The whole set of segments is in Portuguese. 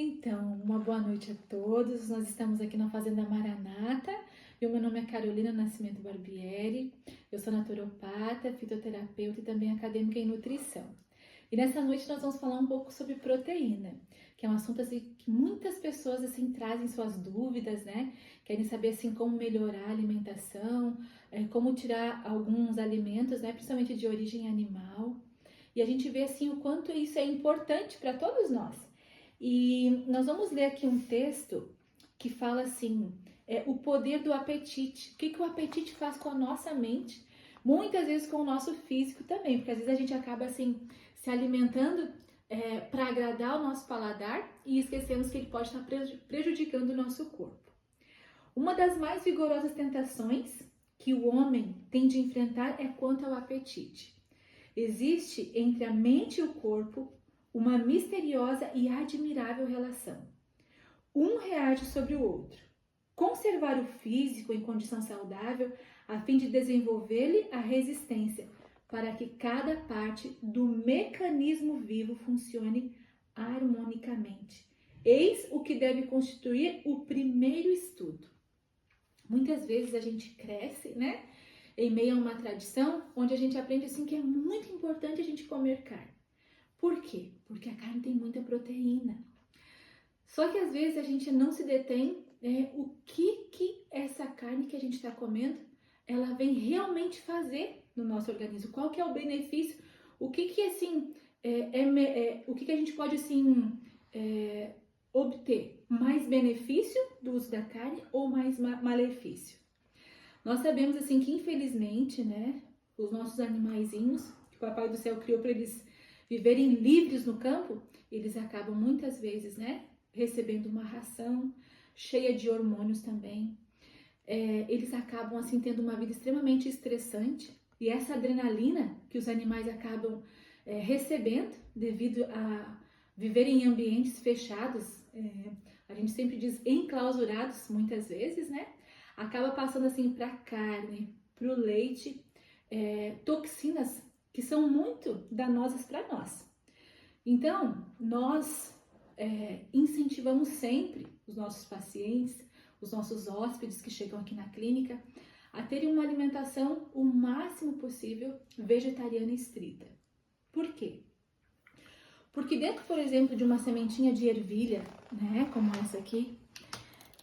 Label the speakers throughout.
Speaker 1: Então, uma boa noite a todos. Nós estamos aqui na Fazenda Maranata. E o meu nome é Carolina Nascimento Barbieri. Eu sou naturopata, fitoterapeuta e também acadêmica em nutrição. E nessa noite nós vamos falar um pouco sobre proteína, que é um assunto assim, que muitas pessoas assim trazem suas dúvidas, né? Querem saber assim como melhorar a alimentação, como tirar alguns alimentos, né? Principalmente de origem animal. E a gente vê assim o quanto isso é importante para todos nós. E nós vamos ler aqui um texto que fala assim, o poder do apetite. O que o apetite faz com a nossa mente, muitas vezes com o nosso físico também, porque às vezes a gente acaba assim se alimentando para agradar o nosso paladar e esquecemos que ele pode estar prejudicando o nosso corpo. Uma das mais vigorosas tentações que o homem tem de enfrentar é quanto ao apetite. Existe entre a mente e o corpo uma misteriosa e admirável relação. Um reage sobre o outro. Conservar o físico em condição saudável a fim de desenvolver-lhe a resistência para que cada parte do mecanismo vivo funcione harmonicamente. Eis o que deve constituir o primeiro estudo. Muitas vezes a gente cresce, né, em meio a uma tradição onde a gente aprende assim que é muito importante a gente comer carne. Por quê? Porque a carne tem muita proteína. Só que às vezes a gente não se detém o que essa carne que a gente está comendo, ela vem realmente fazer no nosso organismo. Qual que é o benefício? O que assim, o que a gente pode assim obter? Mais benefício do uso da carne ou mais malefício? Nós sabemos assim que infelizmente, né, os nossos animaizinhos, que o Papai do Céu criou para eles viverem livres no campo, eles acabam muitas vezes, né, recebendo uma ração cheia de hormônios também. Eles acabam assim tendo uma vida extremamente estressante e essa adrenalina que os animais acabam recebendo devido a viverem em ambientes fechados, a gente sempre diz enclausurados muitas vezes, né? Acaba passando assim para a carne, para o leite, toxinas que são muito danosas para nós. Então, nós incentivamos sempre os nossos pacientes, os nossos hóspedes que chegam aqui na clínica, a terem uma alimentação o máximo possível vegetariana e estrita. Por quê? Porque dentro, por exemplo, de uma sementinha de ervilha, né, como essa aqui,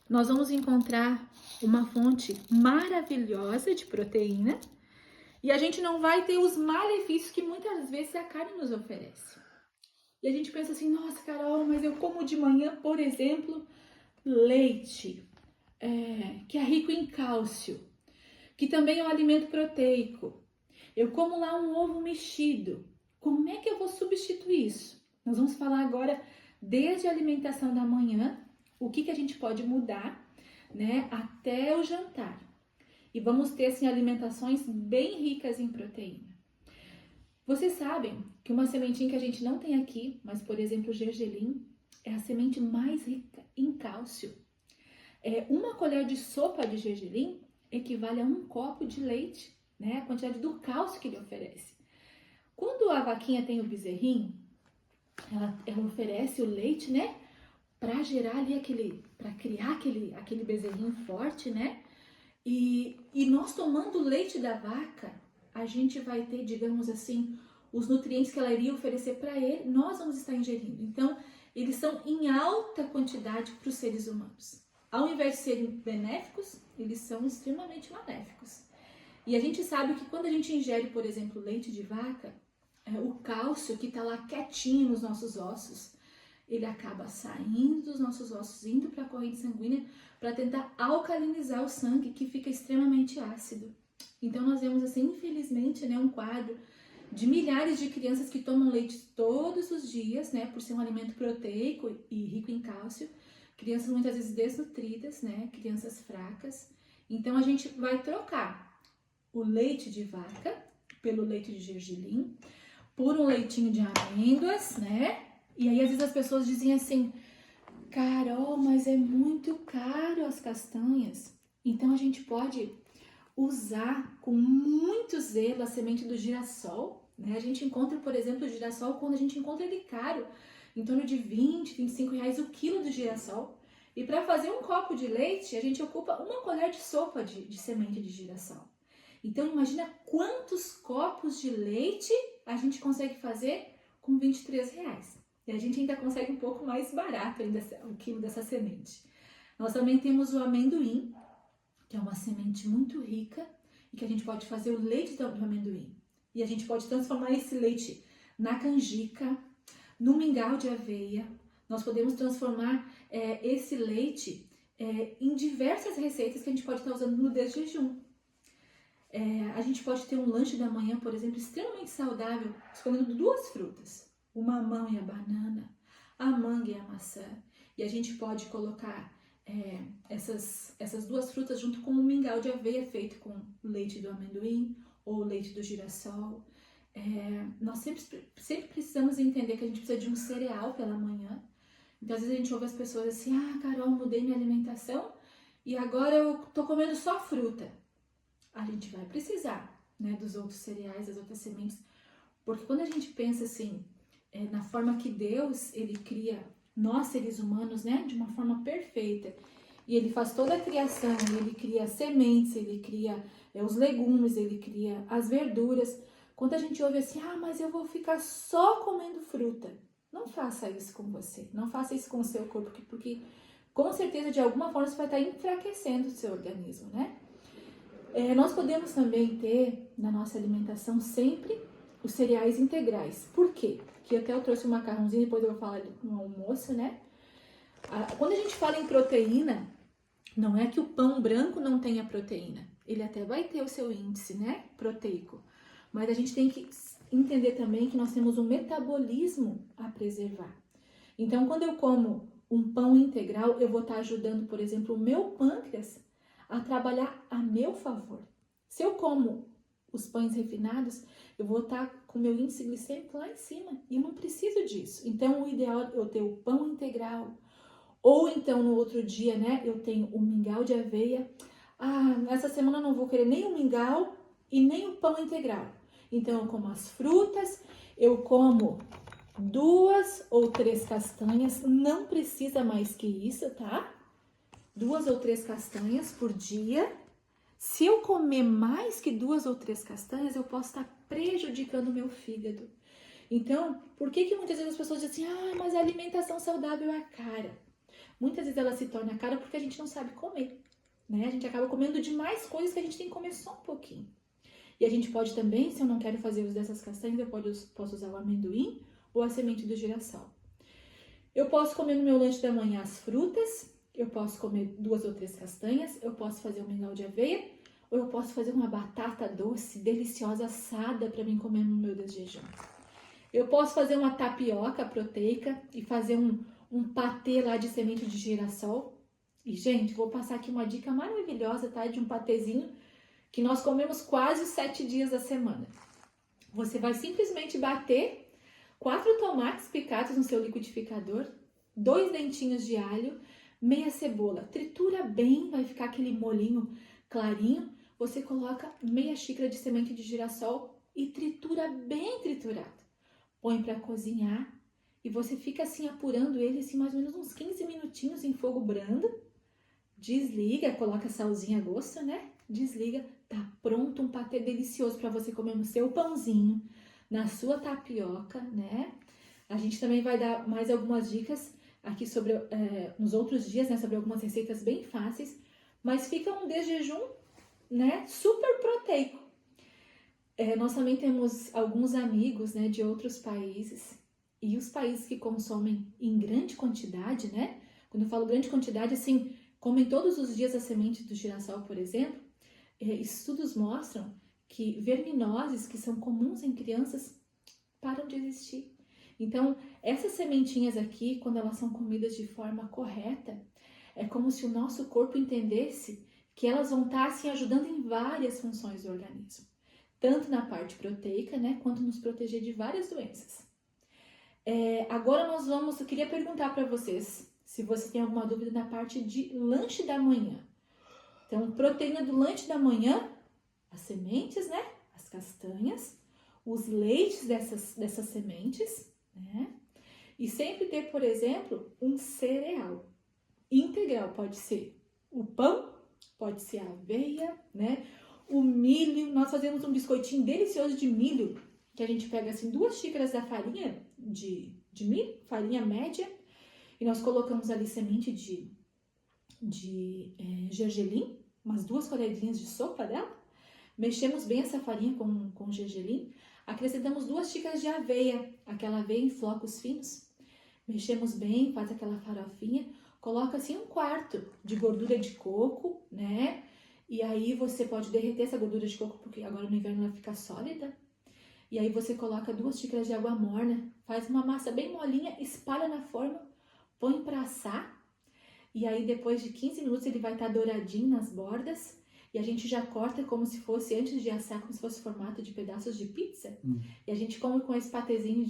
Speaker 1: nós vamos encontrar uma fonte maravilhosa de proteína e a gente não vai ter os malefícios que muitas vezes a carne nos oferece. E a gente pensa assim, nossa, Carol, mas eu como de manhã, por exemplo, leite, que é rico em cálcio, que também é um alimento proteico. Eu como lá um ovo mexido. Como é que eu vou substituir isso? Nós vamos falar agora desde a alimentação da manhã, o que a gente pode mudar, né, até o jantar. E vamos ter assim alimentações bem ricas em proteína. Vocês sabem que uma sementinha que a gente não tem aqui, mas por exemplo o gergelim, é a semente mais rica em cálcio. Uma colher de sopa de gergelim equivale a um copo de leite, né? A quantidade do cálcio que ele oferece. Quando a vaquinha tem o bezerrinho, ela oferece o leite, né? Para gerar ali para criar aquele bezerrinho forte, né? E nós tomando o leite da vaca, a gente vai ter, digamos assim, os nutrientes que ela iria oferecer para ele, nós vamos estar ingerindo. Então, eles são em alta quantidade para os seres humanos. Ao invés de serem benéficos, eles são extremamente maléficos. E a gente sabe que quando a gente ingere, por exemplo, leite de vaca, o cálcio que está lá quietinho nos nossos ossos, ele acaba saindo dos nossos ossos, indo para a corrente sanguínea para tentar alcalinizar o sangue, que fica extremamente ácido. Então nós vemos assim, infelizmente, né, um quadro de milhares de crianças que tomam leite todos os dias, né, por ser um alimento proteico e rico em cálcio, crianças muitas vezes desnutridas, né, crianças fracas. Então a gente vai trocar o leite de vaca pelo leite de gergelim, por um leitinho de amêndoas, né? E aí às vezes as pessoas dizem assim, Carol, mas é muito caro as castanhas. Então a gente pode usar com muito zelo a semente do girassol, né? A gente encontra, por exemplo, o girassol quando a gente encontra ele caro. em torno de 20, 25 reais o quilo do girassol. E para fazer um copo de leite, a gente ocupa uma colher de sopa de semente de girassol. Então, imagina quantos copos de leite a gente consegue fazer com 23 reais. E a gente ainda consegue um pouco mais barato ainda o quilo dessa semente. Nós também temos o amendoim, que é uma semente muito rica e que a gente pode fazer o leite do amendoim. E a gente pode transformar esse leite na canjica, no mingau de aveia. Nós podemos transformar esse leite em diversas receitas que a gente pode estar usando no desjejum. A gente pode ter um lanche da manhã, por exemplo, extremamente saudável, escolhendo 2 frutas, o mamão e a banana, a manga e a maçã. E a gente pode colocar essas 2 frutas junto com um mingau de aveia feito com leite do amendoim ou leite do girassol. Nós sempre precisamos entender que a gente precisa de um cereal pela manhã. Então, às vezes a gente ouve as pessoas assim, Carol, mudei minha alimentação e agora eu tô comendo só fruta. A gente vai precisar, né, dos outros cereais, das outras sementes, porque quando a gente pensa assim, na forma que Deus, ele cria nós seres humanos, né, de uma forma perfeita, e ele faz toda a criação, ele cria sementes, ele cria os legumes, ele cria as verduras. Quando a gente ouve assim, mas eu vou ficar só comendo fruta, não faça isso com você, não faça isso com o seu corpo, porque com certeza de alguma forma você vai estar enfraquecendo o seu organismo, né? Nós podemos também ter na nossa alimentação sempre os cereais integrais. Por quê? Que até eu trouxe um macarrãozinho, depois eu vou falar no almoço, né? Quando a gente fala em proteína, não é que o pão branco não tenha proteína. Ele até vai ter o seu índice, né, proteico. Mas a gente tem que entender também que nós temos um metabolismo a preservar. Então, quando eu como um pão integral, eu vou estar ajudando, por exemplo, o meu pâncreas a trabalhar a meu favor. Se eu como os pães refinados, eu vou estar com o meu índice glicêmico lá em cima. E eu não preciso disso. Então, o ideal é eu ter o pão integral. Ou então, no outro dia, né, eu tenho o mingau de aveia. Essa semana eu não vou querer nem o mingau e nem o pão integral. Então, eu como as frutas, eu como 2 ou 3 castanhas. Não precisa mais que isso, tá? 2 ou 3 castanhas por dia. Se eu comer mais que 2 ou 3 castanhas, eu posso estar prejudicando o meu fígado. Então, por que muitas vezes as pessoas dizem assim, mas a alimentação saudável é cara? Muitas vezes ela se torna cara porque a gente não sabe comer, né? A gente acaba comendo demais coisas que a gente tem que comer só um pouquinho. E a gente pode também, se eu não quero fazer uso dessas castanhas, eu posso usar o amendoim ou a semente do girassol. Eu posso comer no meu lanche da manhã as frutas, eu posso comer 2 ou 3 castanhas, eu posso fazer um mingau de aveia, ou eu posso fazer uma batata doce, deliciosa, assada para mim comer no meu desjejum. Eu posso fazer uma tapioca proteica e fazer um patê lá de semente de girassol. E, gente, vou passar aqui uma dica maravilhosa, tá? De um patezinho que nós comemos quase 7 dias da semana. Você vai simplesmente bater 4 tomates picados no seu liquidificador, 2 dentinhos de alho, meia cebola. Tritura bem, vai ficar aquele molinho clarinho. Você coloca meia xícara de semente de girassol e tritura bem triturado. Põe para cozinhar e você fica assim apurando ele assim mais ou menos uns 15 minutinhos em fogo brando. Desliga, coloca salzinho a gosto, né? Desliga, tá pronto um patê delicioso para você comer no seu pãozinho, na sua tapioca, né? A gente também vai dar mais algumas dicas aqui sobre nos outros dias, né? Sobre algumas receitas bem fáceis, mas fica um desjejum, né? Super proteico. Nós também temos alguns amigos, né? De outros países e os países que consomem em grande quantidade, né? Quando eu falo grande quantidade, assim, comem todos os dias a semente do girassol, por exemplo. Estudos mostram que verminoses que são comuns em crianças param de existir. Então, essas sementinhas aqui, quando elas são comidas de forma correta, é como se o nosso corpo entendesse que elas vão estar assim, ajudando em várias funções do organismo. Tanto na parte proteica, né, quanto nos proteger de várias doenças. Agora eu queria perguntar para vocês, se você tem alguma dúvida na parte de lanche da manhã. Então, proteína do lanche da manhã, as sementes, né, as castanhas, os leites dessas sementes, né? E sempre ter, por exemplo, um cereal integral. Pode ser o pão, pode ser a aveia, né? O milho. Nós fazemos um biscoitinho delicioso de milho, que a gente pega assim 2 xícaras da farinha de milho, farinha média, e nós colocamos ali semente de gergelim, umas 2 colherinhas de sopa dela. Mexemos bem essa farinha com gergelim. Acrescentamos 2 xícaras de aveia, aquela aveia em flocos finos. Mexemos bem, faz aquela farofinha. Coloca assim 1/4 de gordura de coco, né? E aí você pode derreter essa gordura de coco, porque agora no inverno ela fica sólida. E aí você coloca 2 xícaras de água morna, faz uma massa bem molinha, espalha na forma, põe para assar. E aí depois de 15 minutos ele vai estar douradinho nas bordas. E a gente já corta como se fosse, antes de assar, como se fosse formato de pedaços de pizza. E a gente come com esse patezinho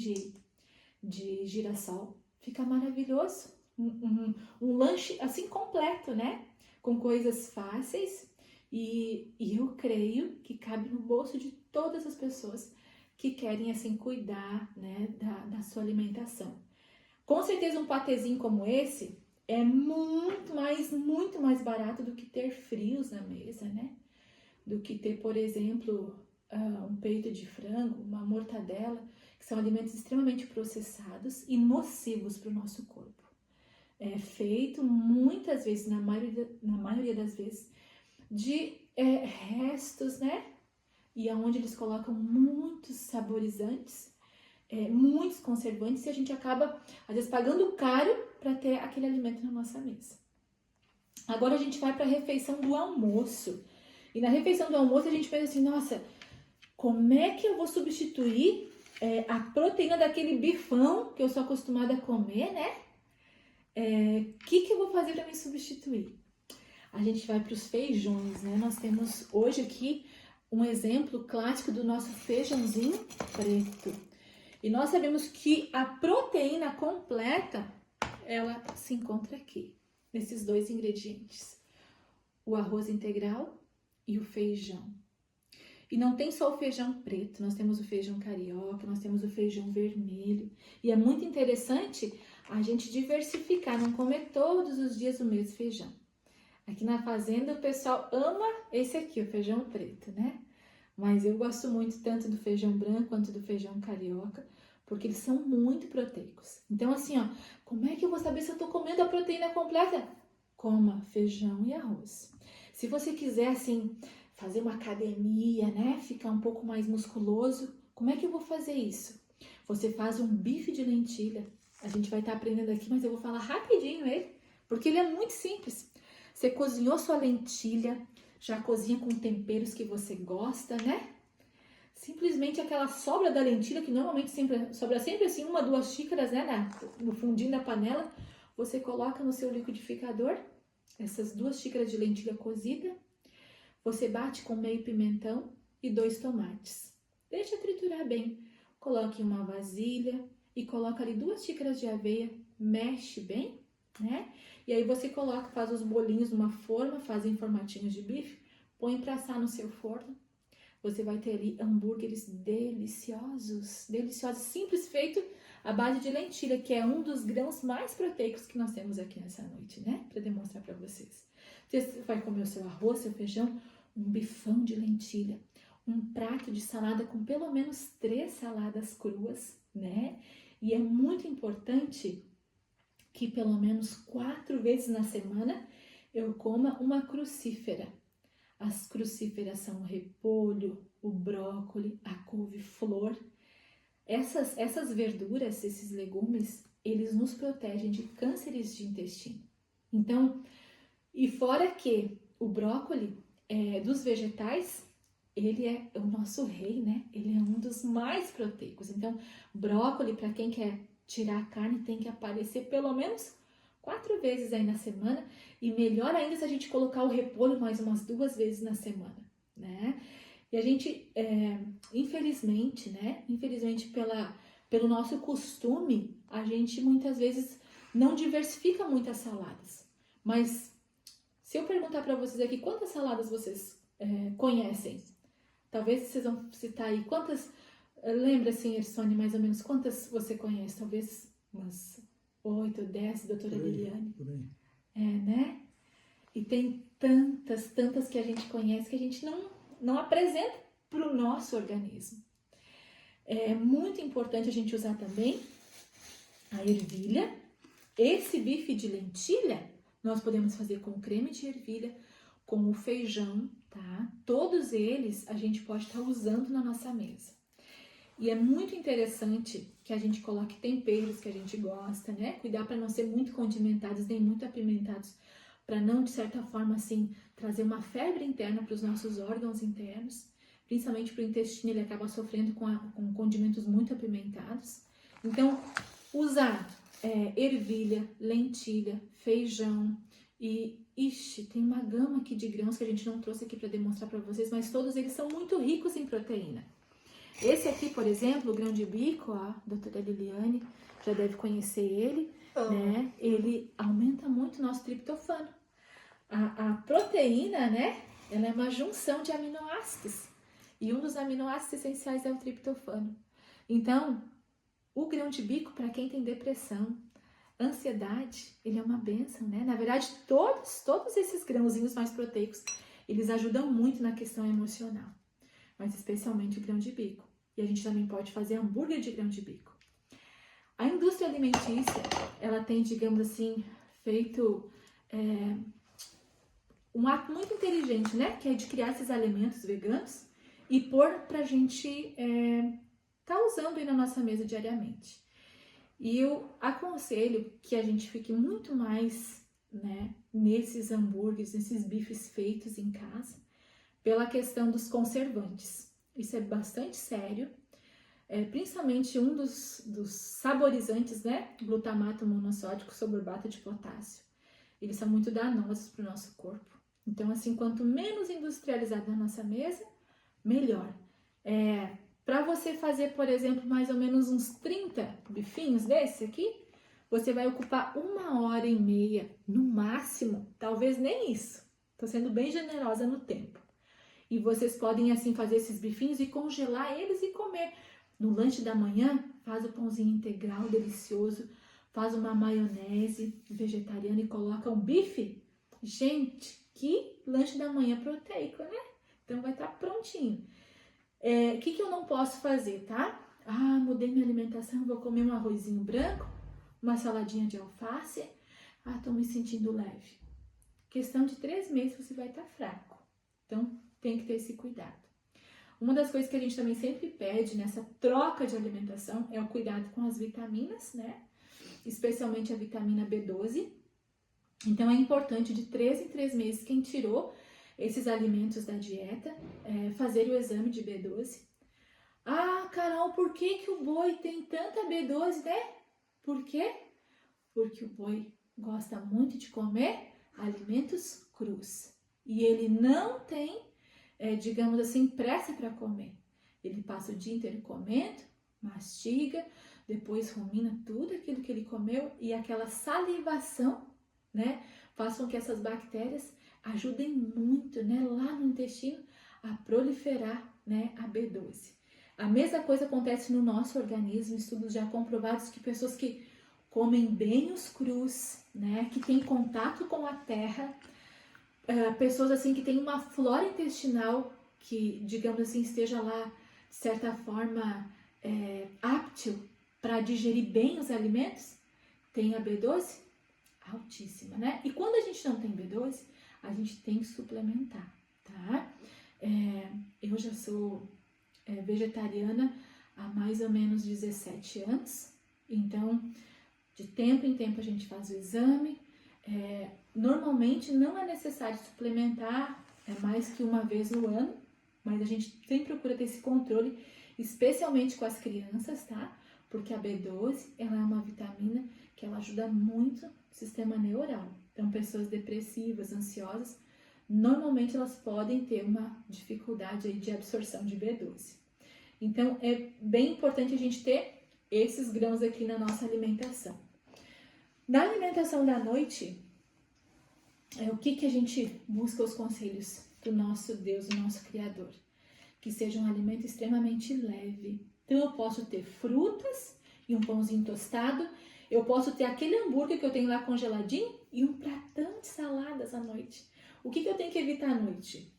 Speaker 1: de girassol. Fica maravilhoso. Um lanche assim completo, né? Com coisas fáceis. E eu creio que cabe no bolso de todas as pessoas que querem assim cuidar, né, da sua alimentação. Com certeza um patezinho como esse é muito mais barato do que ter frios na mesa, né? Do que ter, por exemplo, um peito de frango, uma mortadela, que são alimentos extremamente processados e nocivos para o nosso corpo. É feito muitas vezes, na maioria das vezes, de restos, né? E aonde eles colocam muitos saborizantes, muitos conservantes, e a gente acaba, às vezes, pagando caro para ter aquele alimento na nossa mesa. Agora a gente vai para a refeição do almoço. E na refeição do almoço a gente pensa assim, nossa, como é que eu vou substituir a proteína daquele bifão que eu sou acostumada a comer, né? Que eu vou fazer para me substituir? A gente vai para os feijões, né? Nós temos hoje aqui um exemplo clássico do nosso feijãozinho preto. E nós sabemos que a proteína completa, ela se encontra aqui, nesses 2 ingredientes. O arroz integral e o feijão. E não tem só o feijão preto, nós temos o feijão carioca, nós temos o feijão vermelho. E é muito interessante a gente diversificar, não comer todos os dias o mesmo feijão. Aqui na fazenda o pessoal ama esse aqui, o feijão preto, né? Mas eu gosto muito tanto do feijão branco quanto do feijão carioca, porque eles são muito proteicos. Então assim, ó, como é que eu vou saber se eu tô comendo a proteína completa? Coma feijão e arroz. Se você quiser, assim, fazer uma academia, né? Ficar um pouco mais musculoso, como é que eu vou fazer isso? Você faz um bife de lentilha. A gente vai estar aprendendo aqui, mas eu vou falar rapidinho ele, porque ele é muito simples. Você cozinhou sua lentilha, já cozinha com temperos que você gosta, né? Simplesmente aquela sobra da lentilha, que normalmente sobra sempre assim 1, 2 xícaras, né? No fundinho da panela, você coloca no seu liquidificador essas 2 xícaras de lentilha cozida. Você bate com meio pimentão e 2 tomates. Deixa triturar bem. Coloque em uma vasilha e coloca ali 2 xícaras de aveia. Mexe bem, né? E aí você faz os bolinhos numa forma, faz em formatinhos de bife, põe para assar no seu forno. Você vai ter ali hambúrgueres deliciosos, deliciosos, simples, feito à base de lentilha, que é um dos grãos mais proteicos que nós temos aqui nessa noite, né? Para demonstrar para vocês. Você vai comer o seu arroz, seu feijão, um bifão de lentilha, um prato de salada com pelo menos 3 saladas cruas, né? E é muito importante que pelo menos 4 vezes na semana eu coma uma crucífera. As crucíferas são o repolho, o brócolis, a couve-flor. Essas verduras, esses legumes, eles nos protegem de cânceres de intestino. Então, e fora que o brócolis dos vegetais, ele é o nosso rei, né? Ele é um dos mais proteicos. Então, brócolis, para quem quer tirar a carne, tem que aparecer pelo menos 4 vezes aí na semana, e melhor ainda se a gente colocar o repolho mais umas 2 vezes na semana, né? E a gente, infelizmente, né? Infelizmente pelo nosso costume, a gente muitas vezes não diversifica muitas saladas. Mas se eu perguntar para vocês aqui quantas saladas vocês conhecem, talvez vocês vão citar aí quantas. Lembra assim, Ersone, mais ou menos quantas você conhece? Talvez umas 8, 10, doutora Liliane.
Speaker 2: Por aí.
Speaker 1: Né? E tem tantas que a gente conhece que a gente não apresenta para o nosso organismo. É muito importante a gente usar também a ervilha. Esse bife de lentilha nós podemos fazer com creme de ervilha, com o feijão, tá? Todos eles a gente pode estar usando na nossa mesa. E é muito interessante que a gente coloque temperos que a gente gosta, né? Cuidar para não ser muito condimentados nem muito apimentados, para não, de certa forma, assim, trazer uma febre interna para os nossos órgãos internos. Principalmente para o intestino, ele acaba sofrendo com condimentos muito apimentados. Então, usar ervilha, lentilha, feijão e, tem uma gama aqui de grãos que a gente não trouxe aqui para demonstrar para vocês, mas todos eles são muito ricos em proteína. Esse aqui, por exemplo, o grão de bico, a doutora Liliane já deve conhecer ele, né? Ele aumenta muito o nosso triptofano. A proteína, né? Ela é uma junção de aminoácidos. E um dos aminoácidos essenciais é o triptofano. Então, o grão de bico, para quem tem depressão, ansiedade, ele é uma bênção, né? Na verdade, todos esses grãozinhos mais proteicos, eles ajudam muito na questão emocional. Mas especialmente o grão de bico. E a gente também pode fazer hambúrguer de grão de bico. A indústria alimentícia, ela tem, digamos assim, feito um ato muito inteligente, né? Que é de criar esses alimentos veganos e pôr pra gente tá usando aí na nossa mesa diariamente. E eu aconselho que a gente fique muito mais, né, nesses hambúrgueres, nesses bifes feitos em casa, pela questão dos conservantes. Isso é bastante sério, principalmente um dos saborizantes, né? Glutamato monossódico, sorbato de potássio. Eles são muito danosos para o nosso corpo. Então, assim, quanto menos industrializado na nossa mesa, melhor. Para você fazer, por exemplo, mais ou menos uns 30 bifinhos desse aqui, você vai ocupar 1h30, no máximo, talvez nem isso. Estou sendo bem generosa no tempo. E vocês podem, assim, fazer esses bifinhos e congelar eles e comer. No lanche da manhã, faz o pãozinho integral delicioso, faz uma maionese vegetariana e coloca um bife. Gente, que lanche da manhã proteico, né? Então vai estar prontinho. O que eu não posso fazer, tá? Mudei minha alimentação, vou comer um arrozinho branco, uma saladinha de alface. Tô me sentindo leve. Questão de 3 meses você vai estar fraco. Então, tem que ter esse cuidado. Uma das coisas que a gente também sempre pede nessa troca de alimentação é o cuidado com as vitaminas, né? Especialmente a vitamina B12. Então, é importante de 3 em 3 meses, quem tirou esses alimentos da dieta, fazer o exame de B12. Carol, por que o boi tem tanta B12, né? Por quê? Porque o boi gosta muito de comer alimentos crus. E ele não tem, digamos assim, pressa para comer. Ele passa o dia inteiro comendo, mastiga, depois rumina tudo aquilo que ele comeu e aquela salivação, né, faz com que essas bactérias ajudem muito, né, lá no intestino a proliferar, né, a B12. A mesma coisa acontece no nosso organismo, estudos já comprovados que pessoas que comem bem os crus, né, que têm contato com a terra, pessoas assim que têm uma flora intestinal que, digamos assim, esteja lá, de certa forma, apto para digerir bem os alimentos, tem a B12 altíssima, né? E quando a gente não tem B12, a gente tem que suplementar, tá? Eu já sou vegetariana há mais ou menos 17 anos, então, de tempo em tempo a gente faz o exame. Normalmente não é necessário suplementar mais que uma vez no ano, mas a gente sempre procura ter esse controle, especialmente com as crianças, tá? Porque a B12, ela é uma vitamina que ela ajuda muito o sistema neural. Então, pessoas depressivas, ansiosas, normalmente elas podem ter uma dificuldade aí de absorção de B12. Então, é bem importante a gente ter esses grãos aqui na nossa alimentação. Na alimentação da noite, o que a gente busca os conselhos do nosso Deus, do nosso Criador? Que seja um alimento extremamente leve. Então, eu posso ter frutas e um pãozinho tostado. Eu posso ter aquele hambúrguer que eu tenho lá congeladinho e um pratão de saladas à noite. O que eu tenho que evitar à noite?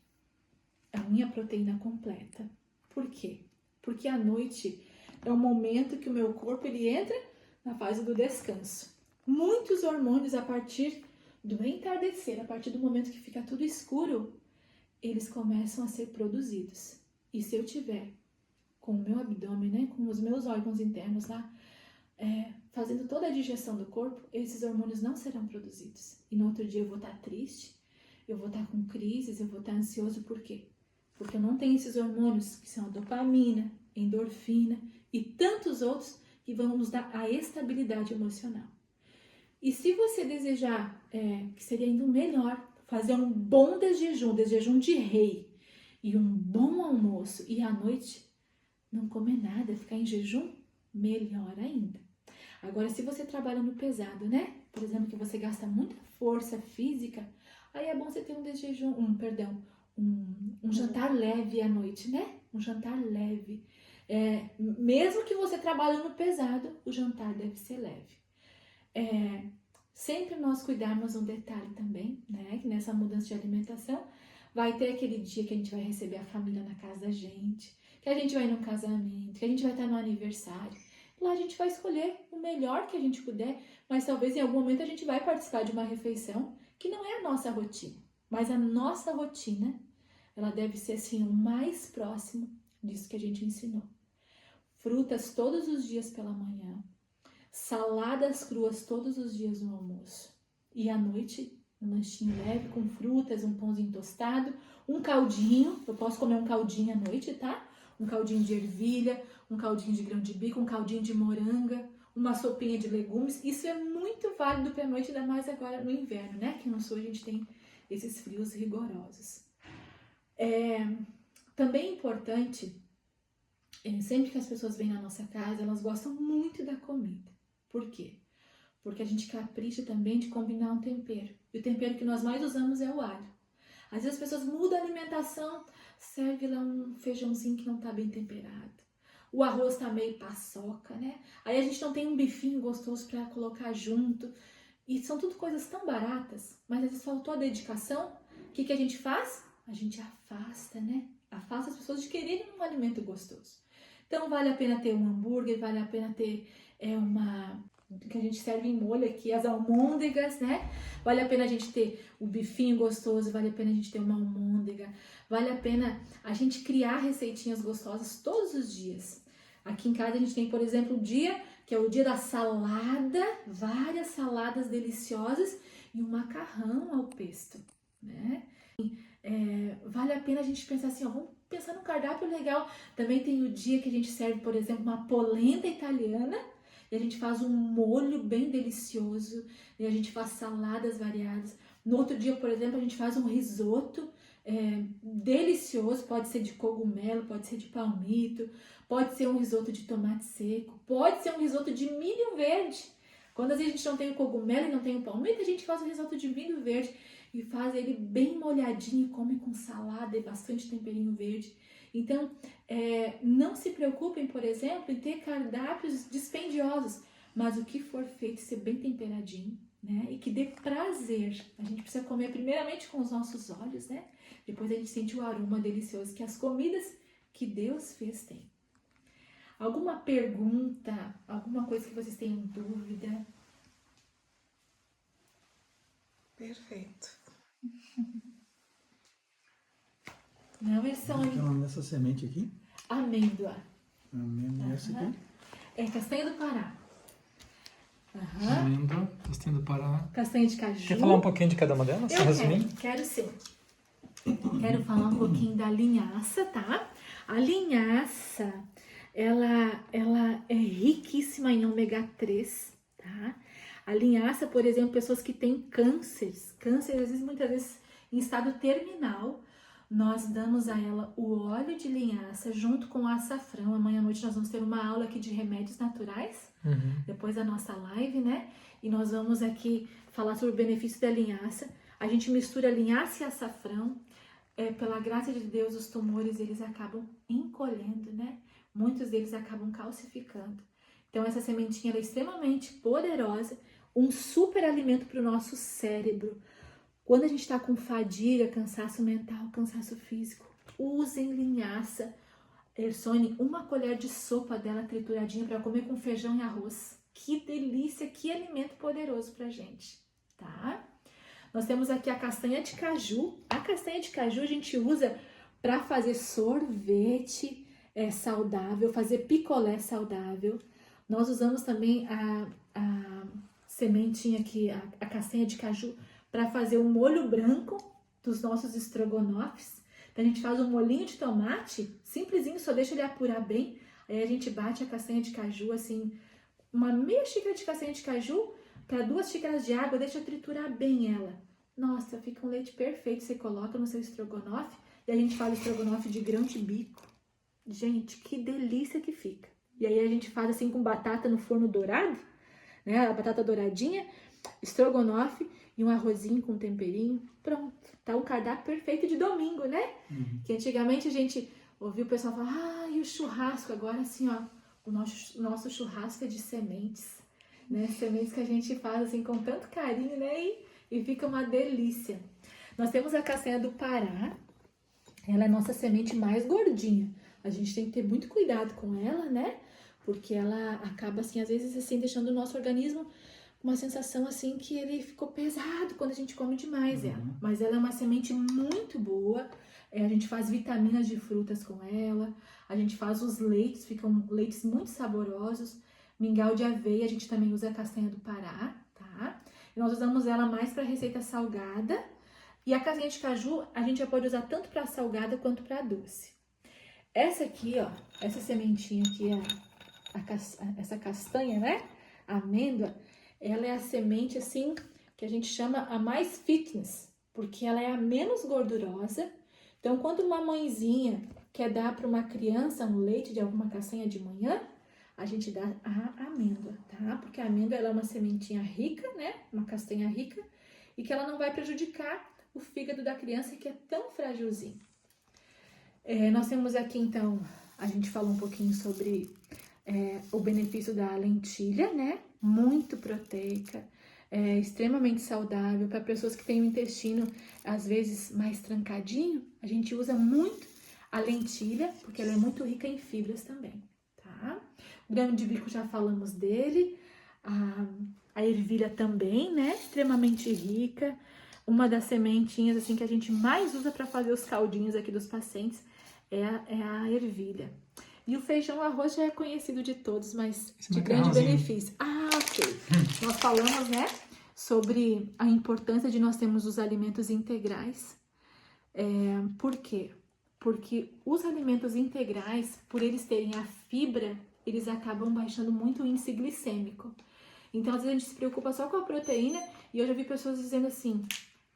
Speaker 1: A minha proteína completa. Por quê? Porque à noite é o momento que o meu corpo ele entra na fase do descanso. Muitos hormônios a partir do entardecer, a partir do momento que fica tudo escuro, eles começam a ser produzidos. E se eu tiver com o meu abdômen, né, com os meus órgãos internos lá, fazendo toda a digestão do corpo, esses hormônios não serão produzidos. E no outro dia eu vou estar triste, eu vou estar com crises, eu vou estar ansioso. Por quê? Porque eu não tenho esses hormônios que são a dopamina, endorfina e tantos outros que vão nos dar a estabilidade emocional. E se você desejar, que seria ainda melhor, fazer um bom desjejum de rei e um bom almoço e à noite não comer nada, ficar em jejum, melhor ainda. Agora, se você trabalha no pesado, né? Por exemplo, que você gasta muita força física, aí é bom você ter um jantar leve à noite, né? Um jantar leve. Mesmo que você trabalhe no pesado, o jantar deve ser leve. Sempre nós cuidarmos um detalhe também, né? Que nessa mudança de alimentação vai ter aquele dia que a gente vai receber a família na casa da gente, que a gente vai num casamento, que a gente vai estar no aniversário. Lá a gente vai escolher o melhor que a gente puder, mas talvez em algum momento a gente vai participar de uma refeição que não é a nossa rotina. Mas a nossa rotina, ela deve ser assim o mais próximo disso que a gente ensinou. Frutas todos os dias pela manhã, saladas cruas todos os dias no almoço. E à noite, um lanchinho leve com frutas, um pãozinho tostado, um caldinho. Eu posso comer um caldinho à noite, tá? Um caldinho de ervilha, um caldinho de grão de bico, um caldinho de moranga, uma sopinha de legumes. Isso é muito válido para a noite, ainda mais agora no inverno, né? Que no sul a gente tem esses frios rigorosos. Também é importante, sempre que as pessoas vêm na nossa casa, elas gostam muito da comida. Por quê? Porque a gente capricha também de combinar um tempero. E o tempero que nós mais usamos é o alho. Às vezes as pessoas mudam a alimentação, serve lá um feijãozinho que não está bem temperado. O arroz está meio paçoca, né? Aí a gente não tem um bifinho gostoso para colocar junto. E são tudo coisas tão baratas, mas às vezes faltou a dedicação. O que a gente faz? A gente afasta, né? Afasta as pessoas de quererem um alimento gostoso. Então vale a pena ter um hambúrguer, vale a pena ter que a gente serve em molho aqui, as almôndegas, né? Vale a pena a gente ter o bifinho gostoso, vale a pena a gente ter uma almôndega, vale a pena a gente criar receitinhas gostosas todos os dias. Aqui em casa a gente tem, por exemplo, um dia que é o dia da salada, várias saladas deliciosas e um macarrão ao pesto, né? Vale a pena a gente pensar assim, vamos pensar num cardápio legal. Também tem o dia que a gente serve, por exemplo, uma polenta italiana e a gente faz um molho bem delicioso e a gente faz saladas variadas. No outro dia, por exemplo, a gente faz um risoto delicioso, pode ser de cogumelo, pode ser de palmito, pode ser um risoto de tomate seco, pode ser um risoto de milho verde. Quando às vezes a gente não tem o cogumelo e não tem o palmito, a gente faz um risoto de milho verde e faz ele bem molhadinho, come com salada e bastante temperinho verde. Então, não se preocupem, por exemplo, em ter cardápios dispendiosos, mas o que for feito ser bem temperadinho, né? E que dê prazer. A gente precisa comer primeiramente com os nossos olhos, né? Depois a gente sente o aroma delicioso que as comidas que Deus fez têm. Alguma pergunta? Alguma coisa que vocês tenham dúvida?
Speaker 2: Perfeito.
Speaker 1: Não, eles são...
Speaker 3: Qual é o nome dessa semente aqui?
Speaker 1: Amêndoa.
Speaker 3: Amêndoa, essa aqui?
Speaker 1: É castanha do Pará.
Speaker 4: Amêndoa, castanha do Pará.
Speaker 1: Castanha de caju.
Speaker 4: Quer falar um pouquinho de cada uma delas?
Speaker 1: Eu
Speaker 4: Resumindo?
Speaker 1: quero sim. Quero falar um pouquinho da linhaça, tá? A linhaça, ela é riquíssima em ômega 3, tá? A linhaça, por exemplo, pessoas que têm câncer, às vezes, muitas vezes em estado terminal, nós damos a ela o óleo de linhaça junto com o açafrão. Amanhã à noite nós vamos ter uma aula aqui de remédios naturais, depois da nossa live, né? E nós vamos aqui falar sobre o benefício da linhaça. A gente mistura linhaça e açafrão. Pela graça de Deus, os tumores, eles acabam encolhendo, né? Muitos deles acabam calcificando. Então, essa sementinha ela é extremamente poderosa, um super alimento para o nosso cérebro. Quando a gente está com fadiga, cansaço mental, cansaço físico, usem linhaça. Ersone, uma colher de sopa dela trituradinha para comer com feijão e arroz. Que delícia, que alimento poderoso pra gente, tá? Nós temos aqui a castanha de caju. A castanha de caju a gente usa para fazer sorvete saudável, fazer picolé saudável. Nós usamos também a sementinha aqui, a castanha de caju, para fazer o molho branco dos nossos estrogonofes. Então a gente faz um molhinho de tomate, simplesinho, só deixa ele apurar bem. Aí a gente bate a castanha de caju, assim, uma meia xícara de castanha de caju para 2 xícaras de água, deixa triturar bem ela. Nossa, fica um leite perfeito, você coloca no seu estrogonofe e a gente faz estrogonofe de grão de bico. Gente, que delícia que fica. E aí a gente faz assim com batata no forno dourado, né? A batata douradinha, estrogonofe e um arrozinho com temperinho. Pronto, tá um cardápio perfeito de domingo, né? Que antigamente a gente ouvia o pessoal falar, e o churrasco, agora assim, ó, o nosso churrasco é de sementes, né? Sementes que a gente faz assim com tanto carinho, né? E fica uma delícia. Nós temos a castanha do Pará, ela é a nossa semente mais gordinha. A gente tem que ter muito cuidado com ela, né? Porque ela acaba, assim, às vezes, assim, deixando o nosso organismo com uma sensação, assim, que ele ficou pesado quando a gente come demais ela. Mas ela é uma semente muito boa. A gente faz vitaminas de frutas com ela. A gente faz os leites, ficam leites muito saborosos. Mingau de aveia, a gente também usa a castanha do Pará, tá? E nós usamos ela mais para receita salgada. E a castanha de caju, a gente já pode usar tanto para salgada quanto para doce. Essa aqui, ó, essa sementinha aqui, essa castanha, né? A amêndoa, ela é a semente, assim, que a gente chama a mais fitness, porque ela é a menos gordurosa. Então, quando uma mãezinha quer dar para uma criança um leite de alguma castanha de manhã, a gente dá a amêndoa, tá? Porque a amêndoa, ela é uma sementinha rica, né? Uma castanha rica, e que ela não vai prejudicar o fígado da criança, que é tão frágilzinho. Nós temos aqui, então, a gente falou um pouquinho sobre o benefício da lentilha, né? Muito proteica, extremamente saudável para pessoas que têm o intestino, às vezes, mais trancadinho. A gente usa muito a lentilha, porque ela é muito rica em fibras também, tá? O grão de bico, já falamos dele. A ervilha também, né? Extremamente rica. Uma das sementinhas, assim, que a gente mais usa para fazer os caldinhos aqui dos pacientes é a ervilha. E o feijão arroz já é conhecido de todos, mas de grande benefício. Ok. Nós falamos, né, sobre a importância de nós termos os alimentos integrais. Por quê? Porque os alimentos integrais, por eles terem a fibra, eles acabam baixando muito o índice glicêmico. Então, às vezes a gente se preocupa só com a proteína, e eu já vi pessoas dizendo assim,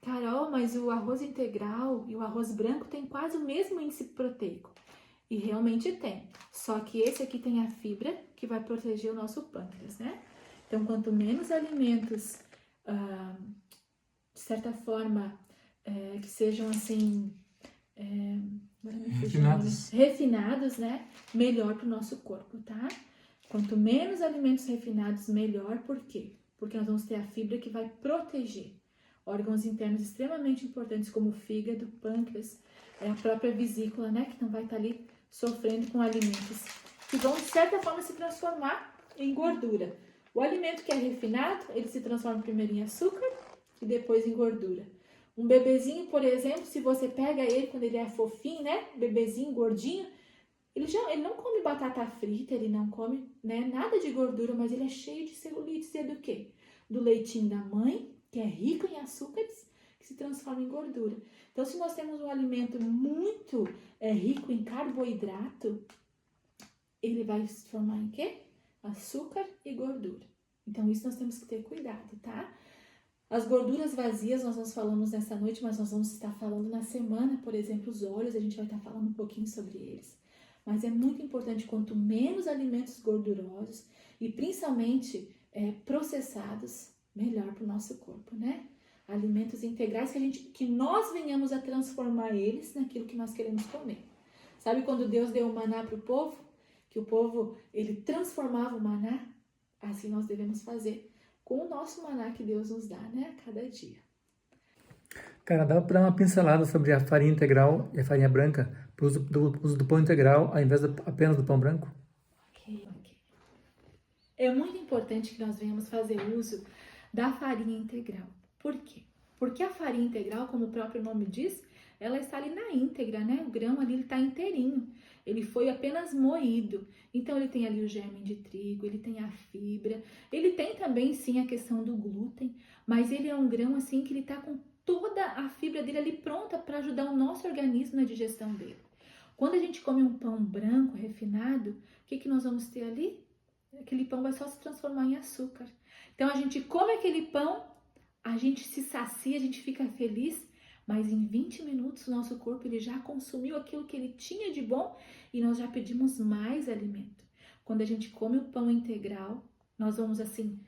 Speaker 1: Carol, mas o arroz integral e o arroz branco tem quase o mesmo índice proteico. E realmente tem. Só que esse aqui tem a fibra que vai proteger o nosso pâncreas, né? Então, quanto menos alimentos, de certa forma, que sejam assim, refinados, né? Melhor para o nosso corpo, tá? Quanto menos alimentos refinados, melhor. Por quê? Porque nós vamos ter a fibra que vai proteger órgãos internos extremamente importantes, como o fígado, pâncreas, a própria vesícula, né? Que não vai estar ali sofrendo com alimentos que vão, de certa forma, se transformar em gordura. O alimento que é refinado, ele se transforma primeiro em açúcar e depois em gordura. Um bebezinho, por exemplo, se você pega ele quando ele é fofinho, né? Bebezinho, gordinho, ele não come batata frita, ele não come, né, nada de gordura, mas ele é cheio de celulite. E é do quê? Do leitinho da mãe, que é rico em açúcares, que se transforma em gordura. Então, se nós temos um alimento muito rico em carboidrato, ele vai se formar em quê? Açúcar e gordura. Então, isso nós temos que ter cuidado, tá? As gorduras vazias, nós não falamos nessa noite, mas nós vamos estar falando na semana, por exemplo, os óleos, a gente vai estar falando um pouquinho sobre eles. Mas é muito importante, quanto menos alimentos gordurosos e principalmente processados, melhor para o nosso corpo, né? Alimentos integrais que nós venhamos a transformar eles naquilo que nós queremos comer. Sabe quando Deus deu o maná para o povo? Que que o povo, ele transformava o maná, assim nós devemos fazer com o nosso maná que Deus nos dá, né, a cada dia.
Speaker 4: Cara, dá para dar uma pincelada sobre a farinha integral e a farinha branca, para o uso do pão integral ao invés apenas do pão branco?
Speaker 1: Ok. É muito importante que nós venhamos fazer uso da farinha integral. Por quê? Porque a farinha integral, como o próprio nome diz, ela está ali na íntegra, né? O grão ali, ele está inteirinho. Ele foi apenas moído. Então, ele tem ali o germe de trigo, ele tem a fibra. Ele tem também, sim, a questão do glúten. Mas ele é um grão, assim, que ele está com toda a fibra dele ali pronta para ajudar o nosso organismo na digestão dele. Quando a gente come um pão branco, refinado, o que nós vamos ter ali? Aquele pão vai só se transformar em açúcar. Então, a gente come aquele pão, a gente se sacia, a gente fica feliz, mas em 20 minutos o nosso corpo ele já consumiu aquilo que ele tinha de bom e nós já pedimos mais alimento. Quando a gente come o pão integral, nós vamos assim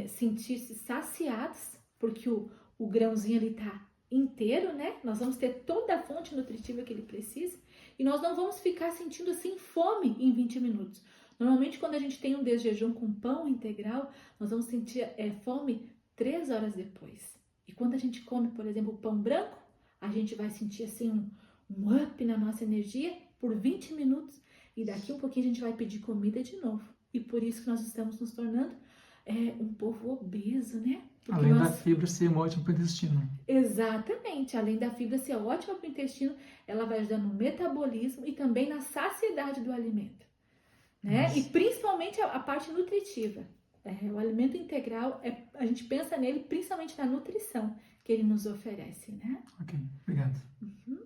Speaker 1: sentir-se saciados, porque o grãozinho ele tá inteiro, né? Nós vamos ter toda a fonte nutritiva que ele precisa e nós não vamos ficar sentindo assim fome em 20 minutos. Normalmente quando a gente tem um desjejum com pão integral, nós vamos sentir fome 3 horas depois. E quando a gente come, por exemplo, o pão branco, a gente vai sentir assim um up na nossa energia por 20 minutos e daqui um pouquinho a gente vai pedir comida de novo. E por isso que nós estamos nos tornando um povo obeso, né? Porque
Speaker 4: Além da fibra ser ótima para o intestino.
Speaker 1: Exatamente. Além da fibra ser ótima para o intestino, ela vai ajudar no metabolismo e também na saciedade do alimento, né?
Speaker 4: Nossa.
Speaker 1: E principalmente a parte nutritiva. O alimento integral, a gente pensa nele principalmente na nutrição que ele nos oferece, né?
Speaker 4: Ok, obrigado.
Speaker 1: Uhum.